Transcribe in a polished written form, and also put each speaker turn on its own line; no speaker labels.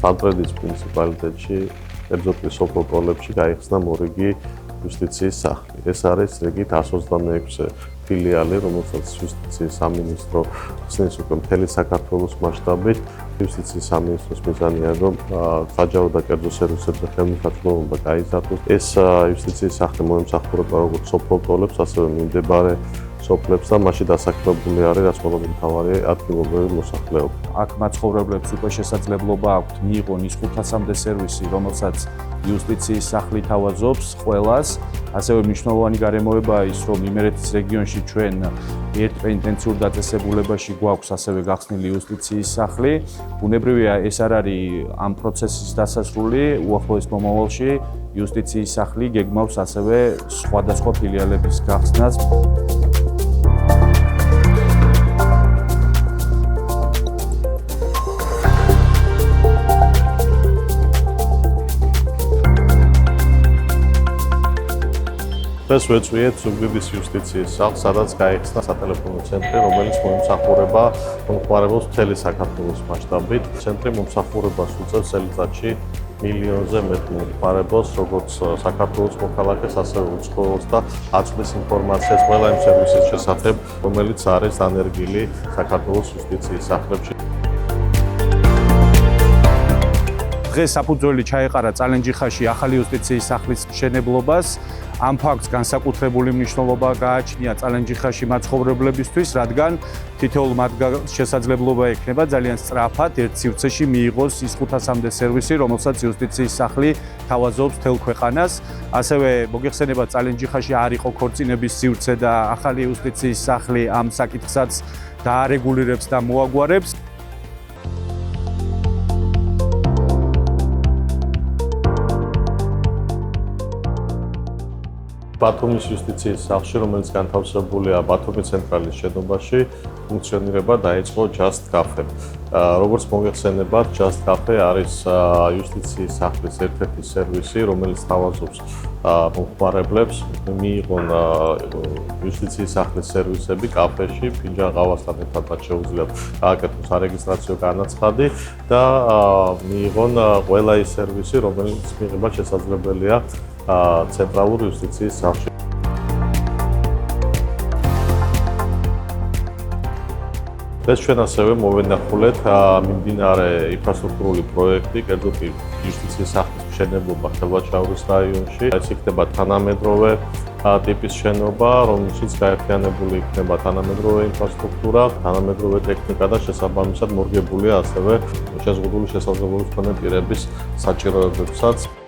სამტრედის მუნიციპალიტეტში, კერძოდ სოფელ პოლებში გაიხსნა მორიგი იუსტიციის სახლი. ეს არის რიგით 126 ფილიალი, რომელსაც იუსტიციის სამინისტრო ხსნის უკვე მთელი საქართველოს მასშტაბით. იუსტიციის სამინისტროს მიზანია, რომ საჯარო და კერძო სერვისებზე ხელმისაწვდომობა გაიზარდოს. ეს იუსტიციის სახლი მოემსახურება როგორც სოფელ პოლებს, ასევე მიმდებარე სოფლებს და მასში დასაქმებული არის, რაც ყველაზე მთავარი ადგილობრივი მოსახლეობა.
აქ მაცხოვრებლებს უკვე შესაძლებლობა აქვთ მიიღონ ის 500-მდე სერვისი, რომელსაც იუსტიციის სახლი თავაზობს ყველას. ასევე მნიშვნელოვანი გარემოებაა ის, რომ იმერეთის რეგიონში ჩვენ ერთპენიტენციურ დაწესებულებაში გვაქვს ასევე გახსნილი იუსტიციის სახლი. ბუნებრივია, ეს არ არის ამ პროცესის დასასრული, უახლოეს მომავალში იუსტიციის სახლი გეგმავს ასევე სხვადასხვა ფილიალების გახსნას.
დღეს ვეწვიეთ ზუგდიდის იუსტიციის სახლს, სადაც გაიხსნა სატელეფონო ცენტრი, რომელიც მომსახურება მომხმარებელს მთელი საქართველოს მასშტაბით. ცენტრი მომსახურებას უწევს წელიწადში მილიონზე მეტ მომხმარებელს, როგორც საქართველოს მოქალაქეს, ასევე უცხოელს და აწვდის ინფორმაციას ყველა იმ სერვისის შესახებ, რომელიც არის დანერგილი საქართველოს იუსტიციის სახლებში.
დღეს საფუძველი ჩაეყარა წალენჯიხაში ახალი იუსტიციის სახლის მშენებლობას. ამ ფაქტს განსაკუთრებული მნიშვნელობა გააჩნია წალენჯიხაში მაცხოვრებლებისთვის, რადგან თითოეულ მათგან შესაძლებლობა ექნება ძალიან სწრაფად ერთ სივრცეში მიიღოს ის 500-მდე სერვისი, რომელსაც იუსტიციის სახლი თავაზობს მთელ ქვეყანას. ასევე მოგეხსენება, წალენჯიხაში არ იყო ქორწინების სივრცე და ახალი იუსტიციის სახლი ამ საკითხსაც დაარეგულირებს და მოაგვარებს.
ბათუმის იუსტიციის სახლში, რომელიც განთავსებულია ბათუმის ცენტრალის შენობაში, ფუნქციონირება დაიწყო Just Cafe. როგორც მოგეხსენებათ, Just Cafe არის იუსტიციის სახლის ერთ-ერთი სერვისი, რომელიც თავაზობს მომხმარებლებს მიიღონ იუსტიციის სახლის სერვისები კაფეში, ფინჯან ყავასთან ერთად შეუძლიათ გააკეთოს სარეგისტრაციო განაცხადი და მიიღონ ყველა ის სერვისი, რომელიც მიღება შესაძლებელია ცენტრალურ იუსტიციის სახლში. ეს ჩვენ ასევე მოვენახულეთ მიმდინარე ინფრასტრუქტურული პროექტი, კერძოდ იუსტიციის სახლის მშენებლობა ხელვაჩაურის რაიონში. ეს იქნება თანამედროვე ტიპის შენობა, რომელშიც გაერთიანებული იქნება თანამედროვე ინფრასტრუქტურა, თანამედროვე ტექნიკა და შესაბამისად მორგებულია ასევე შეზღუდული შესაძლებლობის მქონე პირების საჭიროებებსაც.